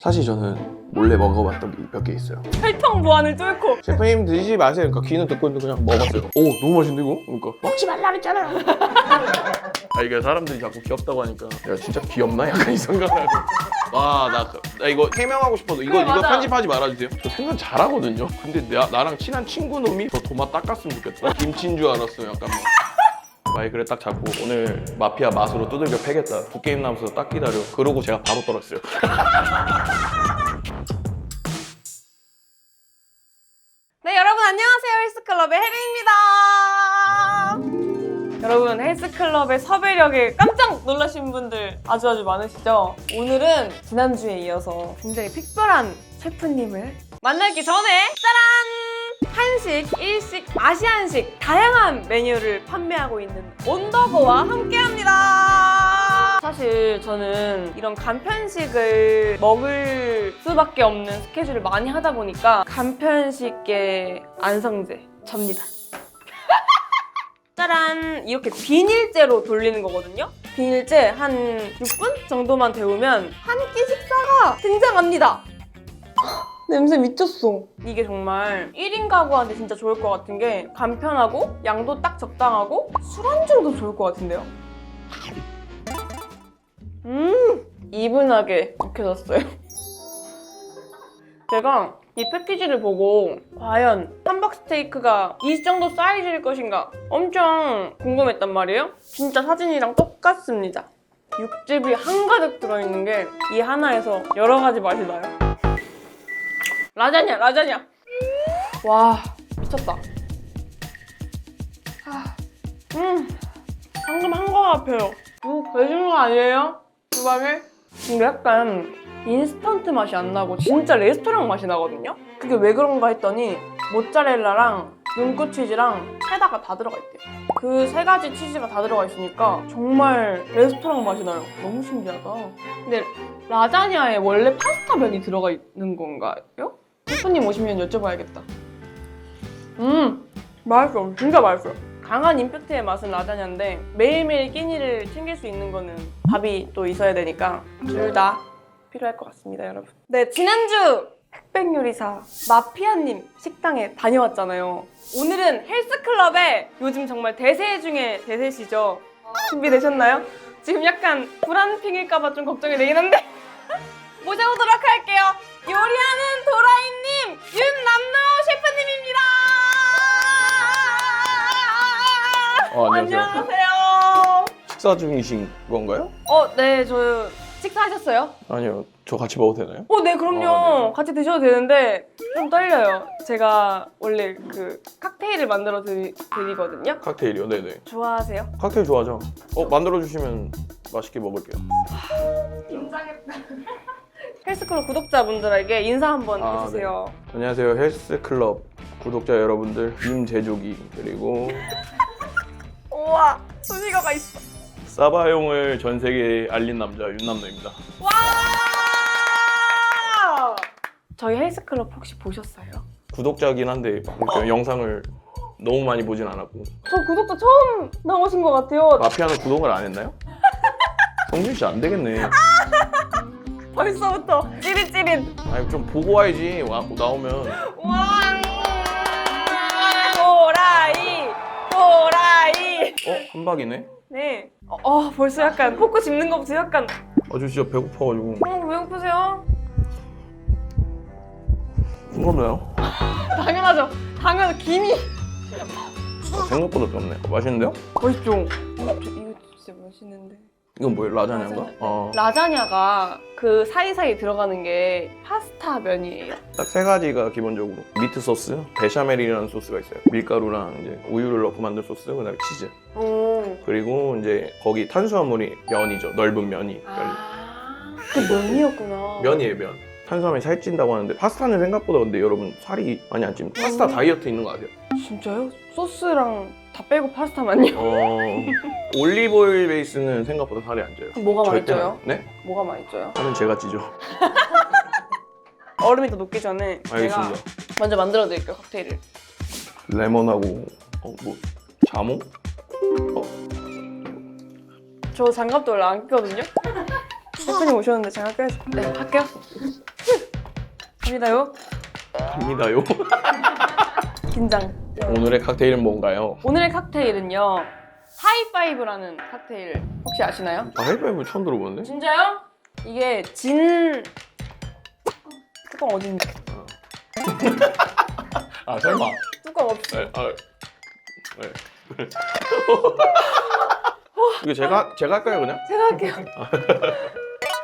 사실 저는 몰래 먹어봤던 게 몇 개 있어요. 혈통 보안을 뚫고. 셰프님 드시지 마세요. 그러니까 귀는 듣고 있는데 그냥 먹었어요. 오 너무 맛있는데 이거? 그러니까 먹지 말라 그랬잖아. 아 이게 사람들이 자꾸 귀엽다고 하니까 내가 진짜 귀엽나? 약간 이 생각을 와나 이거 해명하고 싶어도 이거 그래, 맞아. 편집하지 말아주세요. 저 생각 잘하거든요. 근데 나랑 친한 친구 놈이 저 도마 닦았으면 좋겠다. 김치인 줄 알았어요. 약간 막. 마이크를 딱 잡고 오늘 마피아 맛으로 두들겨 패겠다. 두 게임 남아서 딱 기다려. 그러고 제가 바로 떨었어요. 네, 여러분 안녕하세요. 헬스클럽의 혜리입니다. 여러분 헬스클럽의 섭외력에 깜짝 놀라신 분들 아주 많으시죠? 오늘은 지난주에 이어서 굉장히 특별한 셰프님을 만나기 전에 짜란! 한식, 일식, 아시안식 다양한 메뉴를 판매하고 있는 온더거와 함께합니다. 사실 저는 이런 간편식을 먹을 수밖에 없는 스케줄을 많이 하다 보니까 간편식의 안성재 접니다. 짜란! 이렇게 비닐째로 돌리는 거거든요? 비닐째 한 6분 정도만 데우면 한 끼 식사가 등장합니다. 냄새 미쳤어. 이게 정말 1인 가구한테 진짜 좋을 것 같은 게 간편하고 양도 딱 적당하고 술안주로도 좋을 것 같은데요? 이분하게 익혀졌어요. 제가 이 패키지를 보고 과연 함박스테이크가 이 정도 사이즈일 것인가 엄청 궁금했단 말이에요. 진짜 사진이랑 똑같습니다. 육즙이 한가득 들어있는 게 이 하나에서 여러 가지 맛이 나요. 라자냐. 와, 미쳤다. 방금 한 거 같아요. 배신 거 아니에요? 주방에? 근데 약간 인스턴트 맛이 안 나고 진짜 레스토랑 맛이 나거든요? 그게 왜 그런가 했더니 모짜렐라랑 눈꽃 치즈랑 체다가 다 들어가 있대요. 그 세 가지 치즈가 다 들어가 있으니까 정말 레스토랑 맛이 나요. 너무 신기하다. 근데 라자냐에 원래 파스타 면이 들어가 있는 건가요? 셰프님 오시면 여쭤봐야겠다. 맛있어. 진짜 맛있어. 강한 임팩트의 맛은 라자냐인데 매일매일 끼니를 챙길 수 있는 거는 밥이 또 있어야 되니까 둘 다 필요할 것 같습니다, 여러분. 네, 지난주 흑백 요리사 마피아님 식당에 다녀왔잖아요. 오늘은 헬스클럽의 요즘 정말 대세 중에 대세시죠. 준비되셨나요? 지금 약간 불안핑일까봐 좀 걱정이 되긴 한데 모셔보도록 할게요. 요리하는 도라이님 윤남노 셰프님입니다. 안녕하세요. 안녕하세요. 식사 중이신 건가요? 네, 저 식사하셨어요? 아니요. 저 같이 먹어도 되나요? 네, 그럼요. 네. 같이 드셔도 되는데 좀 떨려요. 제가 원래 그 칵테일을 만들어 드리거든요. 칵테일이요? 네네. 좋아하세요? 칵테일 좋아하죠? 만들어주시면 맛있게 먹을게요. 긴장했다. 헬스클럽 구독자분들에게 인사 한번 해주세요. 네. 안녕하세요. 헬스클럽 구독자 여러분들 임재조기 그리고 우와, 수식어가 있어. 사바용을 전 세계에 알린 남자 윤남노입니다. 와! 저희 헬스클럽 혹시 보셨어요? 구독자긴 한데 영상을 너무 많이 보진 않았고. 저 구독자 처음 나오신 것 같아요. 마피아는 구독을 안 했나요? 성준 씨 안 되겠네. 벌써부터 찌릿찌릿. 아니 좀 보고 와야지. 나오면. 와! 도라이! 한박이네. 네. 벌써 약간 포크 집는 것부터 약간. 저 진짜 배고파가지고. 배고프세요? 궁금해요. 당연하죠. 김이. 생각보다 좁네. 맛있는데요? 맛있죠? 이거 진짜 맛있는데. 이건 뭐예요? 라자냐인가? 라자냐가 그 사이사이 들어가는 게 파스타 면이에요. 딱 세 가지가 기본적으로 미트 소스, 베샤멜이라는 소스가 있어요. 밀가루랑 이제 우유를 넣고 만든 소스, 그다음에 치즈. 그리고 이제 거기 탄수화물이 면이죠. 넓은 면이. 그 면이었구나. 면이에요, 면. 탄수화물이 살찐다고 하는데 파스타는 생각보다 근데 여러분 살이 많이 안 찝니다. 파스타 다이어트 있는 거 아세요? 진짜요? 소스랑 다 빼고 파스타만요? 올리브오일 베이스는 생각보다 살이 안 쪄요. 뭐가 많이 절대 쪄요? 네? 뭐가 많이 쪄요? 살은 제가 찌죠. 얼음이 더 녹기 전에 알겠습니다. 제가 먼저 만들어 드릴게요, 칵테일을. 레몬하고 자몽? 저 장갑도 원래 안 끼거든요? 셰프님 오셨는데 장갑 껴야죠. 네, 할게요. 갑니다요. 갑니다요. 긴장. 오늘의 칵테일은 뭔가요? 오늘의 칵테일은요. 하이파이브라는 칵테일 혹시 아시나요? 아, 하이파이브 처음 들어보는데? 진짜요? 이게 진 뚜껑 어디 있는데? 아, 설마. 뚜껑 없이. 네, 네. 이거 제가 할까요, 그냥? 제가 할게요.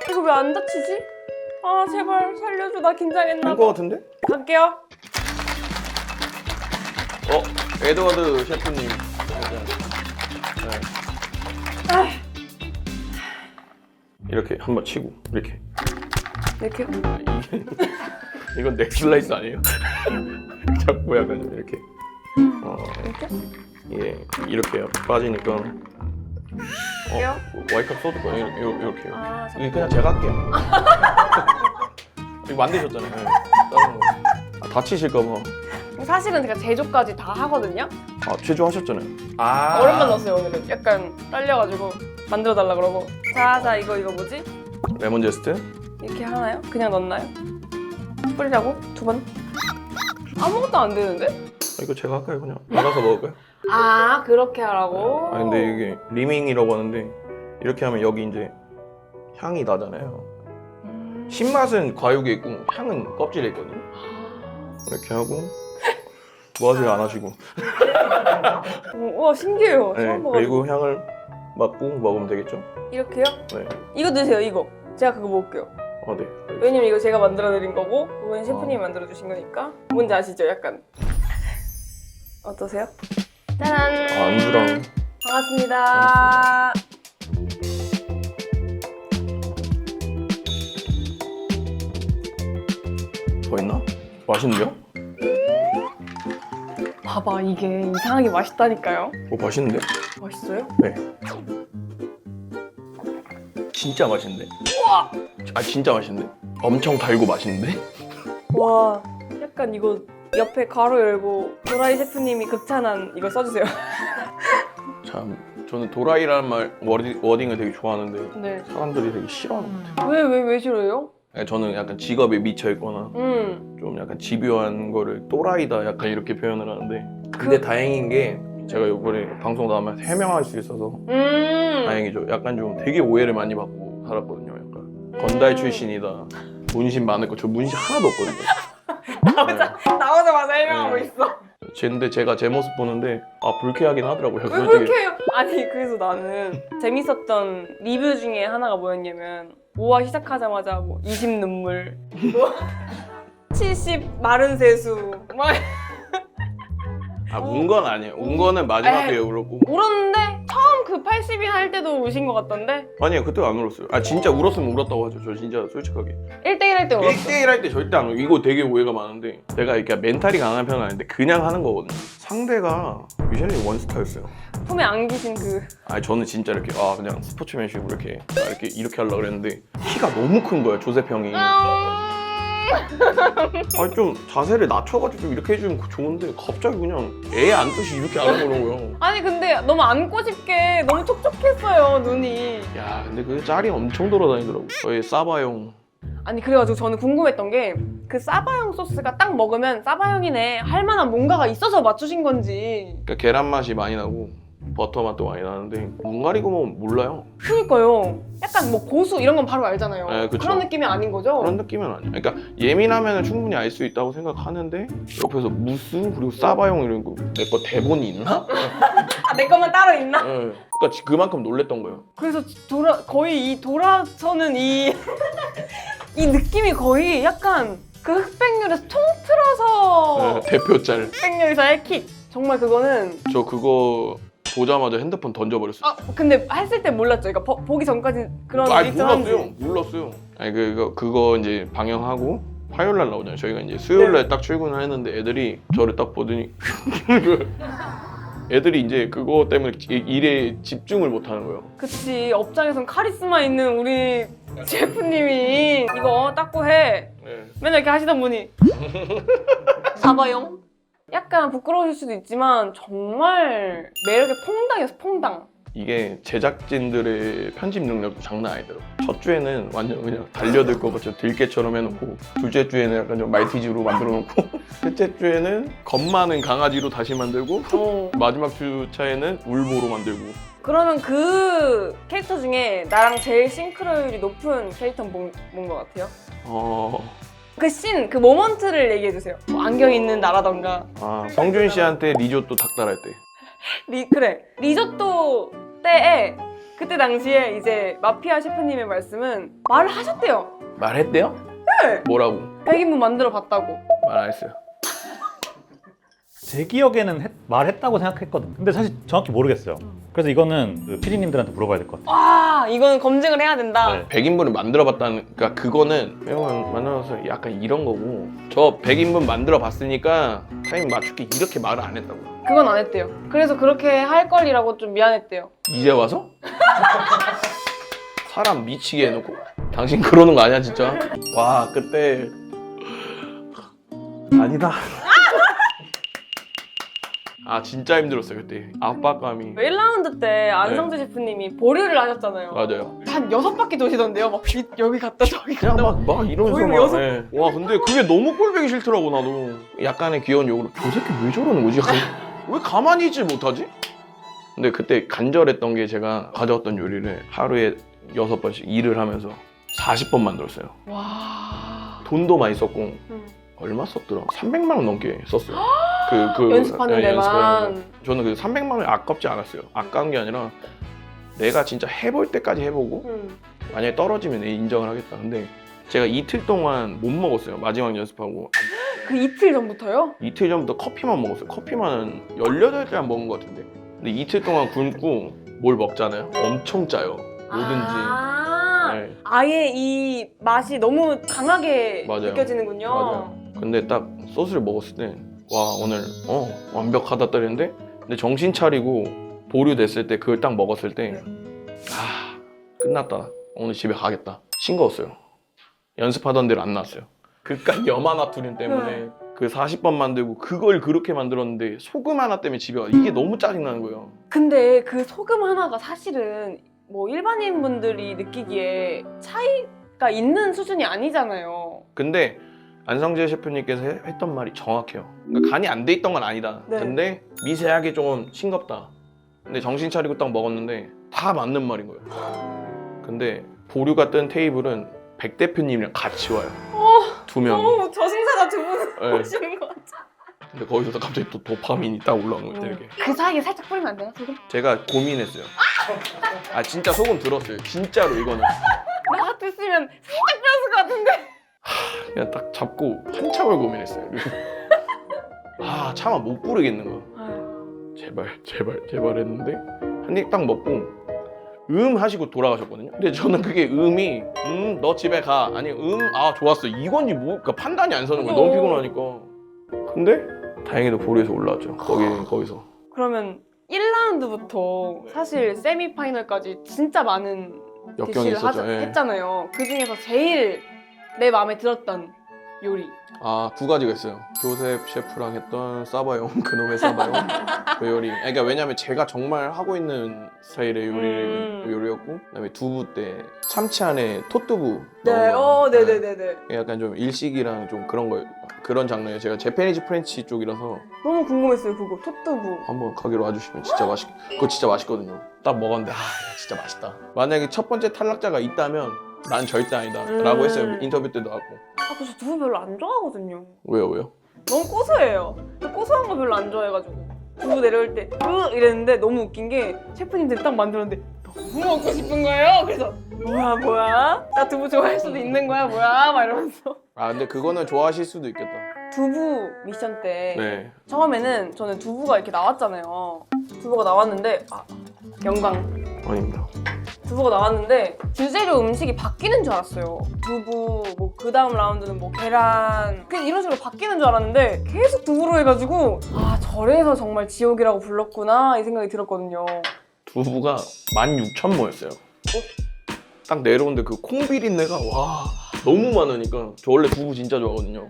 이거 왜 안 다치지? 아 제발 살려줘. 나 긴장했나 된 봐. 거 같은데? 갈게요. 에드워드 셰프님. 네. 이렇게 한번 치고 이렇게. 이렇게. 이건 넥슬라이스 아니에요? 자꾸 약간 좀 이렇게. 이렇게? 예, 이렇게 빠지니까. 할게요. 와이컵 써줄 거예요. 이렇게요. 아 이거 그냥 제가 할게요. 이거 만드셨잖아요. 다른 거. 다치실까봐. 사실은 제가 제조까지 다 하거든요. 아, 제조하셨잖아요. 얼음만 넣었어요 오늘은. 약간 떨려가지고 만들어달라 그러고. 자 이거 뭐지? 레몬 제스트. 이렇게 하나요? 그냥 넣나요? 뿌리라고? 2번? 아무것도 안 되는데? 이거 제가 할까요? 그냥 알아서 먹을까요? 아 그렇게 하라고? 아, 근데 이게 리밍이라고 하는데 이렇게 하면 여기 이제 향이 나잖아요. 신맛은 과육에 있고 향은 껍질에 있거든요. 이렇게 하고 뭐 하세요? 안 하시고. 우와 신기해요. 네, 처음 먹어가지고. 그리고 향을 맡고 먹으면 되겠죠? 이렇게요? 네. 이거 드세요 이거. 제가 그거 먹을게요. 아, 네. 왜냐면 이거 제가 만들어드린 거고 그건 셰프님이 만들어주신 거니까. 뭔지 아시죠? 약간 어떠세요? 짜란! 아, 안주랑 반갑습니다. 더 있나? 맛있는데요? 봐봐 이게 이상하게 맛있다니까요. 맛있는데? 맛있어요? 네. 진짜 맛있는데? 우와! 아, 진짜 맛있는데? 엄청 달고 맛있는데? 와 약간 이거 옆에 가로 열고 도라이 셰프님이 극찬한 이거 써주세요. 참, 저는 도라이라는 워딩을 되게 좋아하는데 네. 사람들이 되게 싫어하는 것 같아요. 왜 싫어요? 저는 약간 직업에 미쳐있거나 좀 약간 집요한 거를 또라이다 약간 이렇게 표현을 하는데 근데 다행인 게 제가 이번에 방송 나오면 해명할 수 있어서 다행이죠. 약간 좀 되게 오해를 많이 받고 살았거든요. 약간 건달 출신이다. 문신 많을 거. 저 문신 하나도 없거든요. 나오자마자 해명하고 네. 있어. 근데 제가 제 모습 보는데 불쾌하긴 하더라고요. 왜 솔직히. 그렇게 해요? 아니 그래서 나는 재밌었던 리뷰 중에 하나가 뭐였냐면 5화 시작하자마자 뭐 20 눈물 70 마른 세수 막 운 건 아니에요. 운 거는 마지막에 에이. 울었고. 울었는데 처음 그 80인 할 때도 우신 것 같던데 아니요, 그때 안 울었어요. 진짜 울었으면 울었다고 하죠. 저 진짜 솔직하게. 1대1 할 때 울었어. 1대1 할 때 절대 안 울고 이거 되게 오해가 많은데 제가 이렇게 멘탈이 강한 편은 아닌데 그냥 하는 거거든요. 상대가 미셸이 원스타였어요. 품에 안기신 그 저는 진짜 이렇게 그냥 스포츠맨식으로 이렇게 하려고 그랬는데 키가 너무 큰 거예요. 조셉 형이. 좀 자세를 낮춰가지고 좀 이렇게 해주면 좋은데 갑자기 그냥 애 안듯이 이렇게 하는 거라고요. 아니 근데 너무 안고 싶게 너무 촉촉했어요 눈이. 야, 근데 그 짤이 엄청 돌아다니더라고. 저희 사바용. 아니 그래가지고 저는 궁금했던 게 그 사바형 소스가 딱 먹으면 사바형이네 할 만한 뭔가가 있어서 맞추신 건지. 그러니까 계란 맛이 많이 나고 버터 맛도 많이 나는데 눈 가리고 보면 몰라요. 그니까요. 약간 뭐 고수 이런 건 바로 알잖아요. 네, 그쵸. 그런 느낌이 아닌 거죠? 그런 느낌은 아니야. 그러니까 예민하면 충분히 알 수 있다고 생각하는데 옆에서 무스 그리고 사바용 이런 거 내 거 대본이 있나? 내 것만 따로 있나? 네. 그러니까 그만큼 놀랬던 거예요. 그래서 거의 이 돌아서는 이 느낌이 거의 약간 그 흑백요리에서 통틀어서 대표 짤. 흑백요리사의 킥. 정말 그거는 저 그거 보자마자 핸드폰 던져버렸어요. 근데 했을 때 몰랐죠. 그러니까 보기 전까지 그런 리액션 몰랐어요. 그거 이제 방영하고 화요일 날 나오잖아요. 저희가 이제 수요일 날 딱 출근을 했는데 애들이 저를 딱 보더니 애들이 이제 그거 때문에 일에 집중을 못 하는 거예요. 그치. 업장에선 카리스마 있는 우리 셰프님이 이거 닦고 해. 네. 맨날 이렇게 하시던 분이 사바용? 약간 부끄러우실 수도 있지만 정말 매력의 퐁당이었어. 퐁당. 이게 제작진들의 편집 능력도 장난 아니더라고. 첫 주에는 완전 그냥 달려들 것 같이 들깨처럼 해놓고, 둘째 주에는 약간 좀 말티즈로 만들어 놓고, 셋째 주에는 겁 많은 강아지로 다시 만들고, 마지막 주차에는 울보로 만들고. 그러면 그 캐릭터 중에 나랑 제일 싱크로율이 높은 캐릭터는 뭔 것 같아요? 그 씬, 그 모먼트를 얘기해주세요. 뭐 안경 있는 나라던가. 성준 씨한테 리조또 닭달할 때. 그래. 리조또 때에 그때 당시에 이제 마피아 셰프님의 말씀은 말을 하셨대요. 말했대요? 네. 뭐라고? 100인분 만들어 봤다고. 말 안 했어요. 제 기억에는 말했다고 생각했거든요. 근데 사실 정확히 모르겠어요. 그래서 이거는 그 PD님들한테 물어봐야 될 것 같아요. 이건 검증을 해야 된다. 네. 100인분을 만들어봤다는, 그러니까 그거는 매운 만들어서 약간 이런 거고, 저 100인분 만들어봤으니까 타이밍 맞출게 이렇게 말을 안 했다고. 그건 안 했대요. 그래서 그렇게 할 걸이라고 좀 미안했대요. 이제 와서? 사람 미치게 해놓고? 당신 그러는 거 아니야 진짜? 와 그때 아니다. 진짜 힘들었어요 그때. 압박감이. 1라운드 때 안성재 셰프님이 보류를 하셨잖아요. 맞아요. 한 6바퀴 도시던데요. 막 여기 갔다 저기 그냥 갔다. 막 이러면서 거의 막. 여섯- 예. 와 근데 그게 너무 꼴보기 싫더라고 나도. 약간의 귀여운 욕으로 저 새끼 왜 저러는 거지? 약간 왜 가만히 있질 못하지? 근데 그때 간절했던 게 제가 가져왔던 요리를 하루에 6번씩 일을 하면서 40번 만들었어요. 와. 돈도 많이 썼고 얼마 썼더라? 300만 원 넘게 썼어요. 연습하는 데만. 연습하는 데. 저는 그 300만 원이 아깝지 않았어요. 아까운 게 아니라 내가 진짜 해볼 때까지 해보고 만약에 떨어지면 인정을 하겠다. 근데 제가 이틀 동안 못 먹었어요. 마지막 연습하고. 그 이틀 전부터요? 이틀 전부터 커피만 먹었어요. 커피만 18잔 먹은 것 같은데. 근데 이틀 동안 굶고 뭘 먹잖아요. 엄청 짜요. 뭐든지. 네. 아예 이 맛이 너무 강하게 맞아요. 느껴지는군요. 맞아요. 근데 딱 소스를 먹었을 때 와 오늘 완벽하다 떨렸는데, 근데 정신 차리고 보류됐을 때 그걸 딱 먹었을 때 끝났다. 오늘 집에 가겠다. 싱거웠어요. 연습하던 대로 안 나왔어요. 그깟 염화나트륨 때문에 그 40번 만들고 그걸 그렇게 만들었는데 소금 하나 때문에 집에 가. 이게 너무 짜증나는 거예요. 근데 그 소금 하나가 사실은 뭐 일반인 분들이 느끼기에 차이가 있는 수준이 아니잖아요. 근데 안성재 셰프님께서 했던 말이 정확해요. 그러니까 간이 안 돼 있던 건 아니다. 네. 근데 미세하게 좀 싱겁다. 근데 정신 차리고 딱 먹었는데 다 맞는 말인 거예요. 근데 보류가 뜬 테이블은 백 대표님이랑 같이 와요. 두 명이. 너무 저승사자 두 분 네. 오시는 것 같아. 근데 거기서 갑자기 또 도파민이 딱 올라오는 거예요. 이렇게. 그 사이에 살짝 뿌리면 안 되나 소금? 제가 고민했어요. 진짜 소금 들었어요. 진짜로 이거는. 나 같았으면 살짝 뿌렸을 것 같은데. 그냥 딱 잡고 한참을 고민했어요. 그래서 차마 못 부르겠는 거야. 제발 했는데 한 입 딱 먹고 하시고 돌아가셨거든요. 근데 저는 그게 너 집에 가 아니 좋았어 이건지 그러니까 판단이 안 서는 거예요. 너무 피곤하니까. 근데 다행히도 보류에서 올라왔죠. 거기서. 그러면 1라운드부터 사실 세미파이널까지 진짜 많은 역경이 디시를 있었죠. 예. 했잖아요. 그 중에서 제일 내 마음에 들었던 요리. 2가지가 있어요. 조셉 셰프랑 했던 사바용, 그놈의 사바용 그 요리. 그러니까 왜냐면 제가 정말 하고 있는 스타일의 요리였고, 그다음에 두부 때 참치 안에 톳두부 네, 넣은 거. 네네네네. 약간 좀 일식이랑 좀 그런 장르예요. 제가 재패니즈 프렌치 쪽이라서 너무 궁금했어요, 그거. 톳두부. 한번 가게로 와주시면 그거 진짜 맛있거든요. 딱 먹었는데 진짜 맛있다. 만약에 첫 번째 탈락자가 있다면 난 절대 아니다 라고 했어요. 인터뷰 때도 하고. 그래서 두부 별로 안 좋아하거든요. 왜요? 너무 고소해요. 저 고소한 거 별로 안 좋아해가지고. 두부 내려올 때 이랬는데 너무 웃긴 게 셰프님들이 딱 만들었는데 너무 먹고 싶은 거예요. 그래서 뭐야? 나 두부 좋아할 수도 있는 거야? 뭐야? 막 이러면서. 근데 그거는 좋아하실 수도 있겠다. 두부 미션 때 네. 처음에는 저는 두부가 이렇게 나왔잖아요. 두부가 나왔는데 영광. 아닙니다. 두부가 나왔는데 주재료 음식이 바뀌는 줄 알았어요. 두부, 그 다음 라운드는 계란 그냥 이런 식으로 바뀌는 줄 알았는데 계속 두부로 해가지고 저래서 정말 지옥이라고 불렀구나 이 생각이 들었거든요. 두부가 16,000모였어요. 딱 내려오는데 그 콩 비린내가 너무 많으니까 저 원래 두부 진짜 좋아하거든요.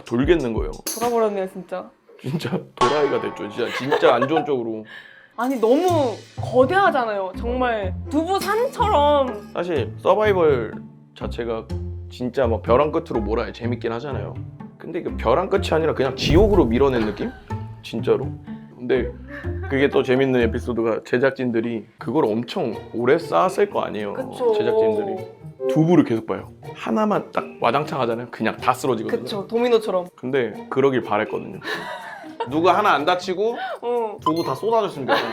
돌겠는 거예요. 돌아버렸네요 진짜. 진짜 도라이가 됐죠. 진짜 안 좋은 쪽으로. 아니 너무 거대하잖아요. 정말 두부 산처럼. 사실 서바이벌 자체가 진짜 막 벼랑 끝으로 몰아야 재밌긴 하잖아요. 근데 그 벼랑 끝이 아니라 그냥 지옥으로 밀어낸 느낌? 진짜로. 근데 그게 또 재밌는 에피소드가 제작진들이 그걸 엄청 오래 쌓았을 거 아니에요. 그쵸. 제작진들이 두부를 계속 봐요. 하나만 딱 와장창 하잖아요. 그냥 다 쓰러지거든요. 그쵸, 도미노처럼. 근데 그러길 바랬거든요. 누가 하나 안 다치고 어. 두부 다 쏟아졌으면 좋겠어요.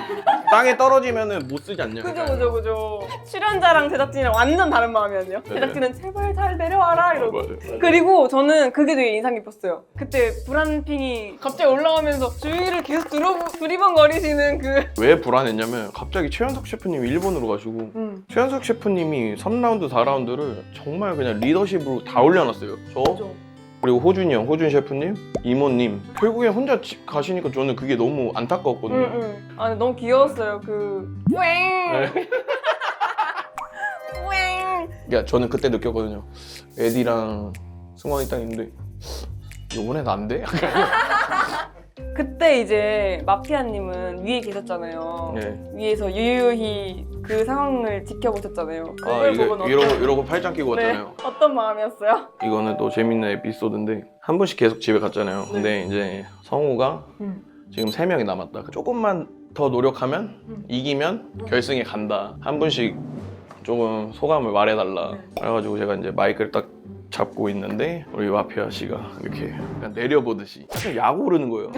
땅에 떨어지면은 못 쓰지 않냐. 그죠. 출연자랑 제작진이랑 완전 다른 마음이었네요. 네. 제작진은 제발 잘 내려와라 이러고. 맞아요. 그리고 저는 그게 되게 인상 깊었어요. 그때 불안핑이 갑자기 올라오면서 주위를 계속 두리번거리시는 그. 왜 불안했냐면 갑자기 최현석 셰프님이 일본으로 가시고 최현석 셰프님이 3라운드, 4라운드를 정말 그냥 리더십으로 다 올려놨어요. 저 그죠. 그리고 호준이 형, 호준 셰프님, 이모님 결국에 혼자 집 가시니까 저는 그게 너무 안타까웠거든요. 아, 근데 너무 귀여웠어요. 그 뿌앵. 네. 뿌앵. 그러니까 저는 그때 느꼈거든요. 에디랑 승원이 딱 있는데 요번엔 안 돼? 그때 이제 마피아님은 위에 계셨잖아요. 네. 위에서 유유히 그 상황을 지켜보셨잖아요. 아 그걸 이게 보고는 이러고 팔짱 끼고 네. 왔잖아요. 어떤 마음이었어요? 이거는 또 재밌는 에피소드인데 한 분씩 계속 집에 갔잖아요. 근데 이제 성우가 지금 3명이 남았다. 조금만 더 노력하면 이기면 결승에 간다. 한 분씩 조금 소감을 말해달라. 그래가지고 제가 이제 마이크를 딱 잡고 있는데 우리 마피아 씨가 이렇게 그냥 내려보듯이 약간 약 오르는 거예요.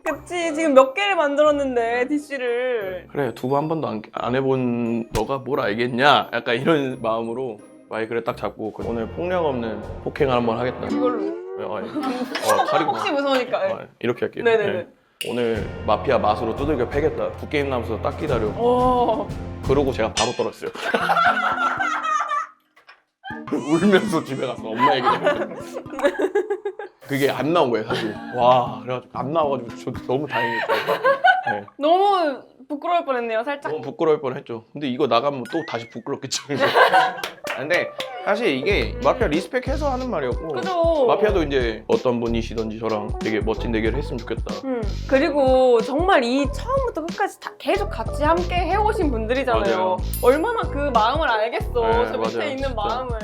그치, 지금 몇 개를 만들었는데 DC를. 그래 두부 한 번도 안 해본 너가 뭘 알겠냐? 약간 이런 마음으로 마이크를 딱 잡고 오늘 폭력 없는 폭행을 한번 하겠다. 이걸로. 칼이구나. 혹시 무서우니까. 네. 이렇게 할게요. 네네네. 네. 오늘 마피아 맛으로 두들겨 패겠다. 북게임 나면서 딱 기다려. 오. 그러고 제가 바로 떨었어요. 울면서 집에 가서 엄마에게 그게 안 나온 거예요 사실. 와 그래가지고 안 나와가지고 저도 너무 다행이었어요. 네. 너무 부끄러울 뻔했네요, 살짝. 너무 부끄러울 뻔했죠. 근데 이거 나가면 또 다시 부끄럽겠죠. 근데 사실 이게 마피아 리스펙해서 하는 말이었고 그죠. 마피아도 이제 어떤 분이시던지 저랑 되게 멋진 대결을 했으면 좋겠다. 그리고 정말 이 처음부터 끝까지 다 계속 같이 함께 해오신 분들이잖아요. 맞아요. 얼마나 그 마음을 알겠어. 네, 저 밑에 맞아요, 있는 진짜. 마음을.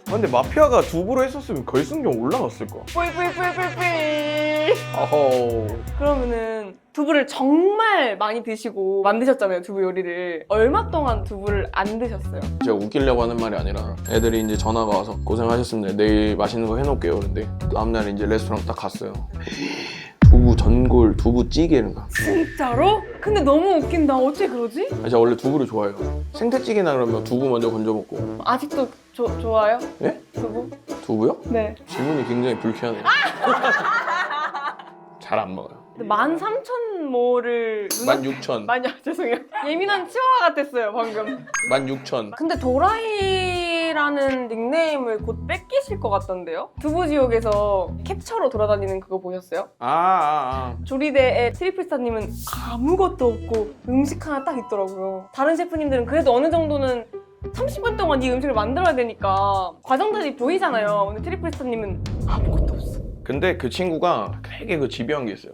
근데 마피아가 두부로 했었으면 결승전 올라갔을까? 뿌이뿌이뿌이뿌이. 아호. 그러면은 두부를 정말 많이 드시고 만드셨잖아요, 두부 요리를. 얼마 동안 두부를 안 드셨어요? 제가 웃기려고 하는 말이 아니라 애들이 이제 전화가 와서 고생하셨습니다. 내일 맛있는 거 해놓을게요. 그런데 다음날 이제 레스토랑 딱 갔어요. 두부 전골, 두부찌개인가? 진짜로? 근데 너무 웃긴다. 어떻게 그러지? 제가 원래 두부를 좋아해요. 생태찌개나 그러면 두부 먼저 건져 먹고. 아직도 좋아요? 예? 두부? 두부요? 네. 질문이 굉장히 불쾌하네요. 잘 안 먹어요. 근데 13,000모를 16,000. 죄송해요. 예민한 치와와 같았어요, 방금. 16,000. 근데 도라이라는 닉네임을 곧 뺏기실 것 같던데요? 두부지옥에서 캡처로 돌아다니는 그거 보셨어요? 조리대에 트리플스타님은 아무것도 없고 음식 하나 딱 있더라고요. 다른 셰프님들은 그래도 어느 정도는 30분 동안 이 음식을 만들어야 되니까 과정들이 보이잖아요. 근데 트리플스타님은 아무것도 없어. 근데 그 친구가 되게 그 집요한 게 있어요.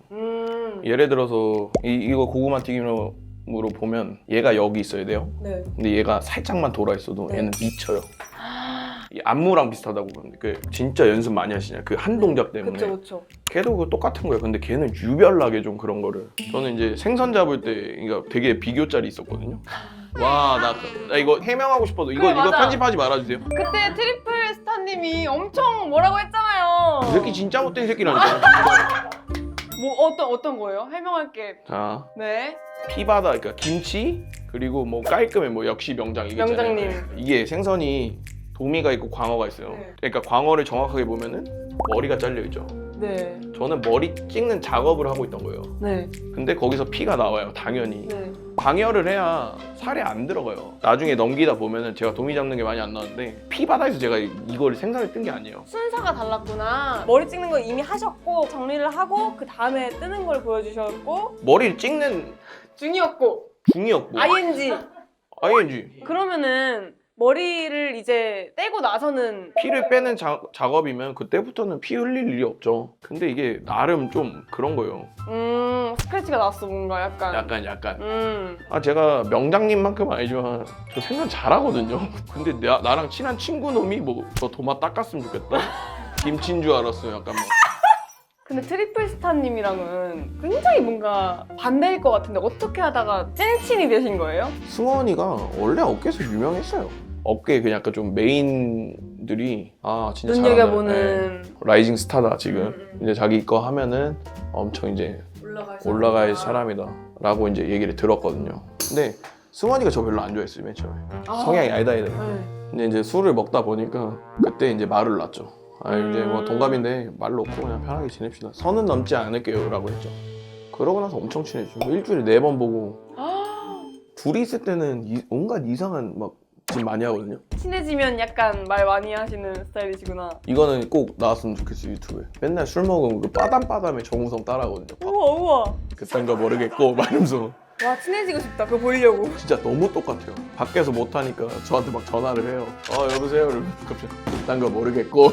예를 들어서 이거 고구마 튀김으로 보면 얘가 여기 있어야 돼요. 네. 근데 얘가 살짝만 돌아 있어도 네. 얘는 미쳐요. 이 안무랑 비슷하다고 그러는데 그 진짜 연습 많이 하시냐 그 한 동작 때문에. 그쵸. 걔도 그 똑같은 거예요. 근데 걔는 유별나게 좀 그런 거를. 저는 이제 생선 잡을 때 그러니까 되게 비교짤이 있었거든요. 와, 나 이거 해명하고 싶어도 이거 그래, 맞아. 편집하지 말아주세요. 그때 트리플스타님이 엄청 뭐라고 했잖아요. 이 새끼 진짜 못된 새끼라니까. 뭐 어떤 거예요? 해명할게. 자, 네. 피바다 그러니까 김치 그리고 뭐 깔끔해 뭐 역시 명장 이겠잖아요. 명장님. 이게 생선이 도미가 있고 광어가 있어요. 네. 그러니까 광어를 정확하게 보면은 머리가 잘려 있죠. 네. 저는 머리 찍는 작업을 하고 있던 거예요. 네. 근데 거기서 피가 나와요, 당연히. 네. 광열을 해야 살에 안 들어가요. 나중에 넘기다 보면은 제가 도미 잡는 게 많이 안 나왔는데 피바다에서 제가 이걸 생선을 뜬 게 아니에요. 순서가 달랐구나. 머리 찍는 거 이미 하셨고 정리를 하고 그 다음에 뜨는 걸 보여주셨고 머리를 찍는 중이었고 중이었고 ING. ING. 그러면은 머리를 이제 떼고 나서는 피를 빼는 작업이면 그때부터는 피 흘릴 일이 없죠. 근데 이게 나름 좀 그런 거예요. 스크래치가 났어 뭔가 약간. 아 제가 명장님만큼 아니지만 저 생각 잘하거든요. 근데 나랑 친한 친구 놈이 뭐 저 도마 닦았으면 좋겠다. 김치인 줄 알았어요. 약간 뭐. 근데 트리플 스타님이랑은 굉장히 뭔가 반대일 것 같은데 어떻게 하다가 찐친이 되신 거예요? 승원이가 원래 업계에서 유명했어요. 업계 그냥 약간 좀 메인들이 아 진짜 눈여겨보는 잘한다. 라이징 스타다 지금. 이제 자기 거 하면은 엄청 이제 올라갈 사람이다 라고 이제 얘기를 들었거든요. 근데 승원이가 저 별로 안 좋아했어요 맨 처음에. 성향이 아니다. 네. 근데 이제 술을 먹다 보니까 그때 이제 말을 놨죠. 아 이제 뭐 동갑인데 말 놓고 그냥 편하게 지냅시다. 선은 넘지 않을게요 라고 했죠. 그러고 나서 엄청 친해졌죠. 일주일에 4번 보고. 둘이 있을 때는 온갖 이상한 막 짓 많이 하거든요. 친해지면 약간 말 많이 하시는 스타일이시구나. 이거는 꼭 나왔으면 좋겠어 유튜브에. 맨날 술 먹으면 그 빠담빠담에 정우성 따라하거든요. 우와. 그딴 거 모르겠고 말하면서 와 친해지고 싶다. 그거 보려고. 진짜 너무 똑같아요. 밖에서 못하니까 저한테 막 전화를 해요. 여보세요? 이러면 갑자기 그딴 거 모르겠고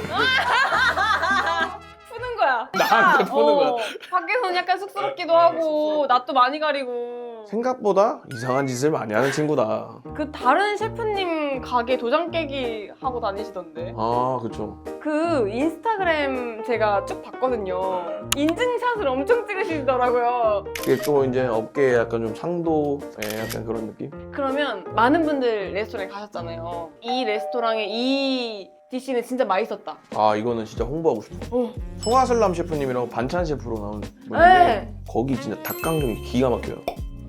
푸는 거야. 나한테 푸는 거야. 밖에서는 약간 쑥스럽기도 하고 낯도 많이 가리고. 생각보다 이상한 짓을 많이 하는 친구다. 그 다른 셰프님 가게 도장 깨기 하고 다니시던데. 아 그쵸. 그 인스타그램 제가 쭉 봤거든요. 인증샷을 엄청 찍으시더라고요. 그게 또 이제 업계에 약간 좀 상도에 약간 그런 느낌? 그러면 많은 분들 레스토랑에 가셨잖아요. 이 레스토랑의 이 디시는 진짜 맛있었다. 아 이거는 진짜 홍보하고 싶어. 송하슬람 셰프님이라고 반찬 셰프로 나온 분인데 네. 거기 진짜 닭강정이 기가 막혀요.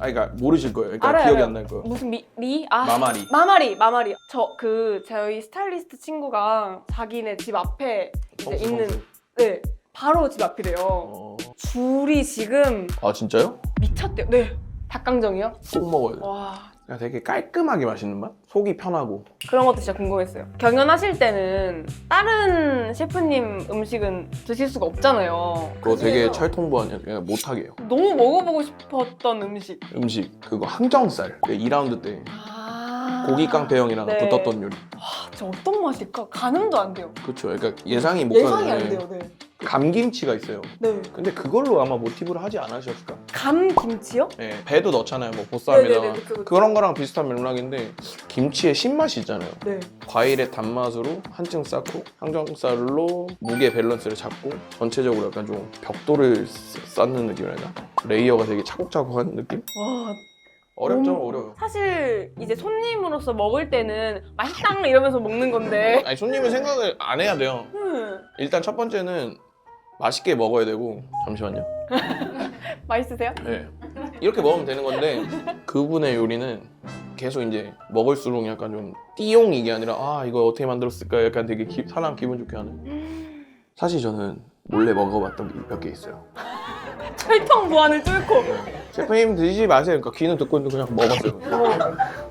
그러니까 모르실 거예요. 그러니까 알아요, 기억이 알아요. 안 날 거예요. 무슨 마마리. 저희 스타일리스트 친구가 자기네 집 앞에 이제 있는 네 바로 집 앞이래요. 줄이 지금 아 진짜요? 미쳤대요. 네 닭강정이요? 꼭 먹어야 돼. 와 그냥 되게 깔끔하게 맛있는 맛? 속이 편하고. 그런 것도 진짜 궁금했어요. 경연하실 때는 다른 셰프님 음식은 드실 수가 없잖아요. 그거 되게 그래서 철통부한 그냥 못하게 해요. 너무 먹어보고 싶었던 음식. 그거 항정살 2라운드 때 고기 깡패형이랑 네. 붙었던 요리. 진짜 어떤 맛일까? 가늠도 안 돼요. 그쵸. 그러니까 예상이 못 예상이 안 가는데 돼요. 네. 감김치가 있어요. 네. 근데 그걸로 아마 모티브를 하지 않으셨을까? 감김치요? 네, 배도 넣잖아요. 뭐 보쌈에다가. 네네네, 그쵸. 그런 거랑 비슷한 맥락인데 김치의 신맛이 있잖아요. 네. 과일의 단맛으로 한층 쌓고 항정살로 무게 밸런스를 잡고 전체적으로 약간 좀 벽돌을 쌓는 느낌이랄까? 레이어가 되게 차곡차곡한 느낌? 와. 어렵죠? 어려워요. 사실 이제 손님으로서 먹을 때는 맛있다 이러면서 먹는 건데. 아니 손님은 생각을 안 해야 돼요. 일단 첫 번째는 맛있게 먹어야 되고. 잠시만요. 맛있으세요? 네. 이렇게 먹으면 되는 건데 그분의 요리는 계속 이제 먹을수록 약간 좀 띠용 이게 아니라 아 이거 어떻게 만들었을까 약간 되게 사람 기분 좋게 하는. 사실 저는 몰래 먹어봤던 게 몇 개 있어요. 철통 무한을 뚫고. 셰프님 드시지 마세요. 그러니까 귀는 듣고 있는데 그냥 먹었어요.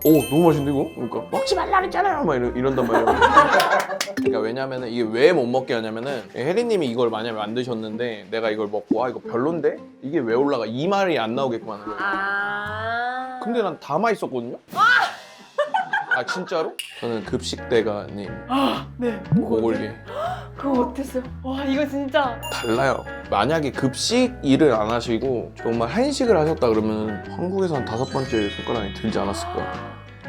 오 너무 맛있는데 이거? 그러니까 먹지 말라 그랬잖아요. 막 이런단 말이에요. 그러니까 왜냐면은 이게 왜 못 먹게 하냐면은 혜리님이 이걸 만약에 만드셨는데 내가 이걸 먹고 아 이거 별론데? 이게 왜 올라가? 이 말이 안 나오게끔 하는 거예요. 근데 난 다 맛있었거든요? 아 진짜로? 저는 급식대가님 네. 고골계 그거 어땠어요? 와 이거 진짜. 달라요. 만약에 급식 일을 안 하시고 정말 한식을 하셨다 그러면 한국에서 한 5번째 손가락이 들지 않았을까.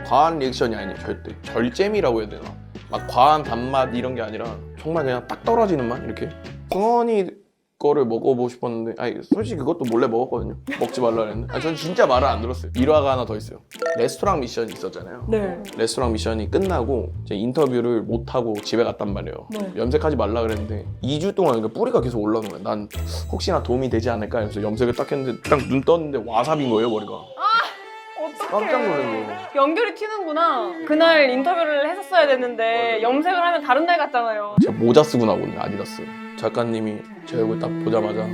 과한 리액션이 아니에요 절대. 절잼이라고 해야 되나? 막 과한 단맛 이런 게 아니라 정말 그냥 딱 떨어지는 맛 이렇게. 승원이 거를 먹어보고 싶었는데 아니 솔직히 그것도 몰래 먹었거든요. 먹지 말라 그랬는데 전 진짜 말을 안 들었어요. 일화가 하나 더 있어요. 레스토랑 미션이 있었잖아요. 네. 레스토랑 미션이 끝나고 이제 인터뷰를 못하고 집에 갔단 말이에요. 네. 염색하지 말라 그랬는데 2주 동안 그러니까 뿌리가 계속 올라오는 거예요. 난 혹시나 도움이 되지 않을까 해서 염색을 딱 했는데 딱 눈 떴는데 와사비인 거예요 머리가. 어떡해. 깜짝 놀란 거예요. 연결이 튀는구나. 그날 인터뷰를 했었어야 됐는데 염색을 하면 다른 날 같잖아요. 제가 모자 쓰고 나오거든요. 아디다스. 작가님이 제 얼굴 딱 보자마자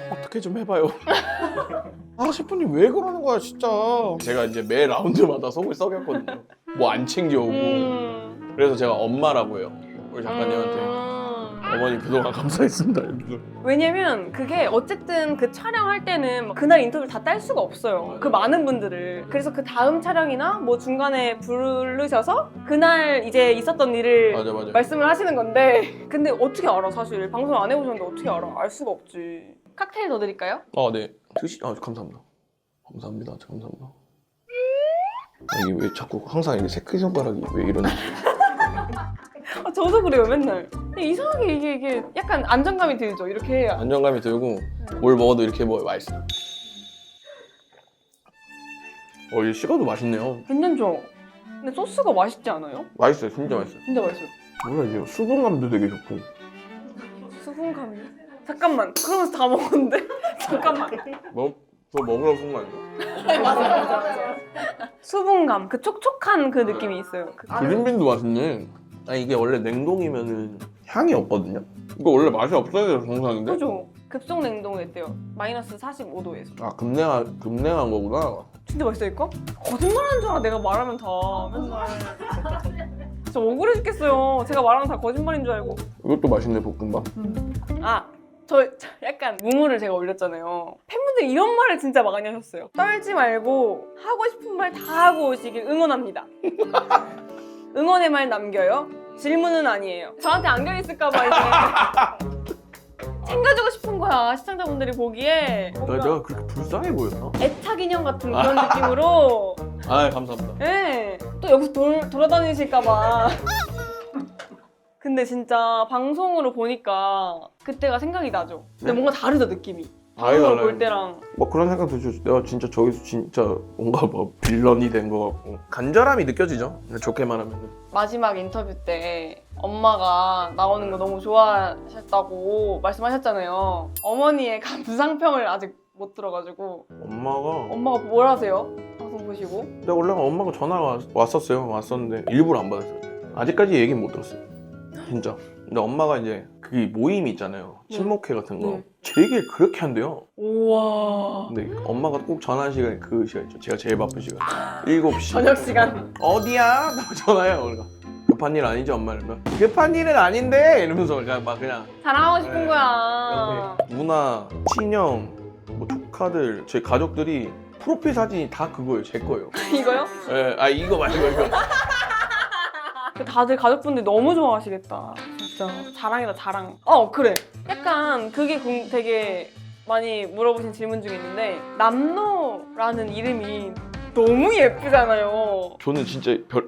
어떻게 좀 해봐요. 아 셰프님 왜 그러는 거야 진짜. 제가 이제 매 라운드마다 속을 썩였거든요. 뭐 안 챙겨오고. 그래서 제가 엄마라고 해요. 우리 작가님한테 어머니 그동안 감사했습니다. 이러면서. 왜냐면 그게 어쨌든 그 촬영할 때는 그날 인터뷰를 다 딸 수가 없어요. 그 많은 분들을. 그래서 그 다음 촬영이나 뭐 중간에 부르셔서 그날 이제 있었던 일을 맞아 맞아. 말씀을 하시는 건데 근데 어떻게 알아 사실. 방송 안 해보셨는데 어떻게 알아. 알 수가 없지. 칵테일 더 드릴까요? 네. 감사합니다. 감사합니다. 감사합니다. 이게 왜 자꾸 항상 이게 새끼손가락이 왜 이러나? 저도 그래요 맨날. 근데 이상하게 이게 약간 안정감이 들죠. 이렇게 해야. 안정감이 들고 뭘 먹어도 이렇게 맛있어. 이게 식어도 맛있네요. 괜찮죠? 근데 소스가 맛있지 않아요? 맛있어요. 진짜 맛있어요. 진짜 맛있어요. 몰라 이게 수분감도 되게 좋고. 수분감이. 잠깐만. 그러면서 다 먹었는데? 잠깐만. 더 먹으라고 쓴 거 아니야? 맞아. 수분감. 그 촉촉한 그 느낌이 있어요. 그린빈도 맛있네. 이게 원래 냉동이면은 향이 없거든요. 이거 원래 맛이 없어야 돼요 정상인데. 그죠? 급속 냉동했대요. 마이너스 45도에서. 급냉한 거구나. 진짜 맛있다니까? 거짓말하는 줄 알아. 내가 말하면 다 맨날. 진짜 억울해 죽겠어요. 제가 말하면 다 거짓말인 줄 알고. 이것도 맛있네 볶음밥. 저 약간 무무를 제가 올렸잖아요. 팬분들이 이런 말을 진짜 많이 하셨어요. 떨지 말고 하고 싶은 말 다 하고 오시길 응원합니다. 응원의 말 남겨요. 질문은 아니에요. 저한테 안겨 있을까봐 이제 챙겨주고 싶은 거야. 시청자분들이 보기에 내가 그렇게 불쌍해 보였나? 애착 인형 같은 그런 느낌으로. 감사합니다. 네. 또 여기서 돌아다니실까봐. 근데 진짜 방송으로 보니까 그때가 생각이 나죠. 근데 네? 뭔가 다르다 느낌이. 아예 방송을 달라요. 볼 때랑. 그런 생각 들죠. 내가 진짜 저기서 진짜 뭔가 빌런이 된 거 같고 간절함이 느껴지죠. 좋게 말하면. 마지막 인터뷰 때 엄마가 나오는 거 너무 좋아하셨다고 말씀하셨잖아요. 어머니의 감상평을 아직 못 들어가지고. 엄마가 뭘 하세요? 방송 보시고? 내가 원래 엄마가 전화가 왔었는데 일부러 안 받았어요. 아직까지 얘기는 못 들었어요. 진짜. 근데 엄마가 이제 그 모임 있잖아요. 친목회 같은 거. 네. 제 얘기를 그렇게 한대요. 우와. 근데 엄마가 꼭 전화하는 시간이 그 시간 있죠. 제가 제일 바쁜 시간. 7시. 저녁 시간. 어디야? 전화해요. 그러니까 급한 일 아니죠, 엄마? 이러면 급한 일은 아닌데 이러면서 그냥 자랑하고 싶은 거야. 옆에 누나, 친형, 뭐 조카들, 제 가족들이 프로필 사진이 다 그거예요. 제 거예요. 이거요? 이거 말고 이거. 다들 가족분들 너무 좋아하시겠다. 진짜 자랑이다 자랑. 그래. 약간 그게 되게 많이 물어보신 질문 중에 있는데 남노라는 이름이 너무 예쁘잖아요.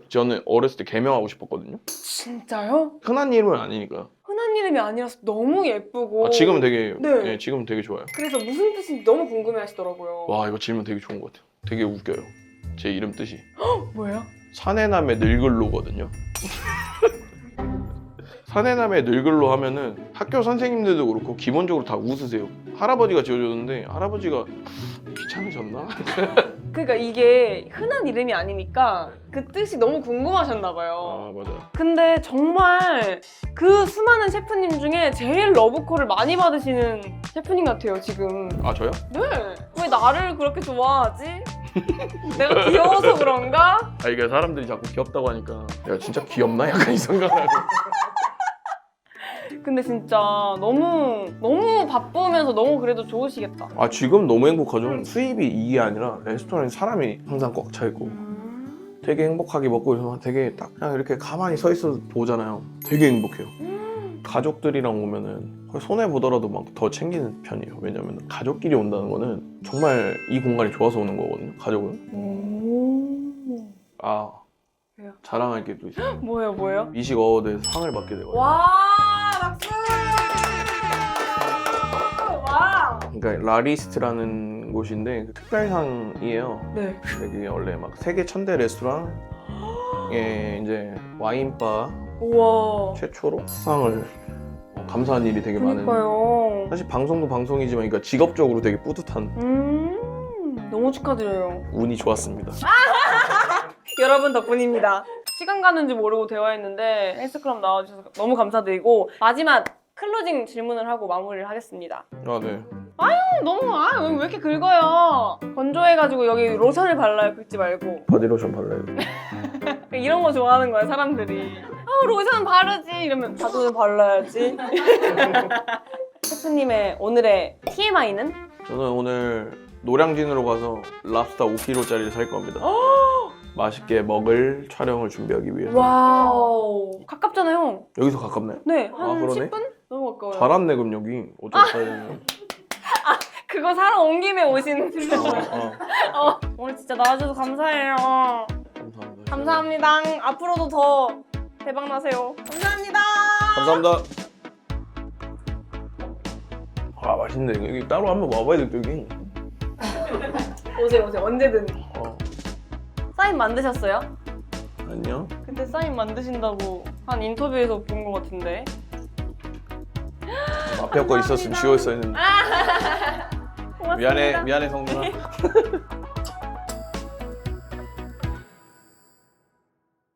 저는 어렸을 때 개명하고 싶었거든요. 진짜요? 흔한 이름은 아니니까. 흔한 이름이 아니라서 너무 예쁘고. 지금은 되게 네. 지금은 되게 좋아요. 그래서 무슨 뜻인지 너무 궁금해하시더라고요. 와, 이거 질문 되게 좋은 것 같아요. 되게 웃겨요. 제 이름 뜻이 뭐예요? 사내남의 늙을로거든요. 사내남의 늙을로 하면은 학교 선생님들도 그렇고 기본적으로 다 웃으세요. 할아버지가 지어줬는데 할아버지가 귀찮으셨나? 그러니까 이게 흔한 이름이 아니니까 그 뜻이 너무 궁금하셨나 봐요. 맞아. 근데 정말 그 수많은 셰프님 중에 제일 러브콜을 많이 받으시는 셰프님 같아요 지금. 저요? 네. 왜 나를 그렇게 좋아하지? 내가 귀여워서 그런가? 이게 사람들이 자꾸 귀엽다고 하니까 내가 진짜 귀엽나? 약간 이 생각을. 근데 진짜 너무 바쁘면서 너무 그래도 좋으시겠다. 지금 너무 행복하죠. 수입이 이게 아니라 레스토랑에 사람이 항상 꽉 차 있고 되게 행복하게 먹고 있어서 되게 딱 그냥 이렇게 가만히 서 있어도 보잖아요. 되게 행복해요. 가족들이랑 오면은 손해 보더라도 막 더 챙기는 편이에요. 왜냐면 가족끼리 온다는 거는 정말 이 공간이 좋아서 오는 거거든요. 가족은. 왜요? 자랑할 게 또 있어요. 뭐예요? 미식 어워드에서 상을 받게 되거든요. 와, 박수! 와! 그러니까 라리스트라는 곳인데 특별상이에요. 네. 여기 원래 막 세계 1000대 레스토랑에 이제 와인바 우와. 최초로 상을 감사한 일이 되게 많은. 그러니까요. 사실 방송도 방송이지만 그러니까 직업적으로 되게 뿌듯한 너무 축하드려요. 운이 좋았습니다. 여러분 덕분입니다. 시간 가는 줄 모르고 대화했는데 헬스클럽 나와주셔서 너무 감사드리고 마지막 클로징 질문을 하고 마무리를 하겠습니다. 네. 너무 왜 이렇게 긁어요? 건조해가지고 여기 로션을 발라요. 긁지 말고. 바디로션 발라요. 이런 거 좋아하는 거야 사람들이. 로션 바르지 이러면 나도 발라야지. 셰프님의 오늘의 TMI는? 저는 오늘 노량진으로 가서 랍스타 5kg짜리를 살 겁니다. 맛있게 먹을 촬영을 준비하기 위해서. 와우. 가깝잖아요. 여기서 가깝나요? 네, 한 아, 그러네? 10분? 너무 가까워요. 잘 왔네 그럼 여기. 어쩌다 그거 사러 온 김에 오신. 어. 오늘 진짜 나와줘서 감사해요. 감사합니다. 감사합니다. 앞으로도 더 대박 나세요. 감사합니다. 감사합니다. 아 맛있네. 여기 따로 한번 와봐야 돼 여기. 오세요. 언제든. 어. 사인 만드셨어요? 안녕. 그때 사인 만드신다고 한 인터뷰에서 본 것 같은데. 앞에 거 있었으면 지웠어야 했는데. 고맙습니다. 미안해 성준아.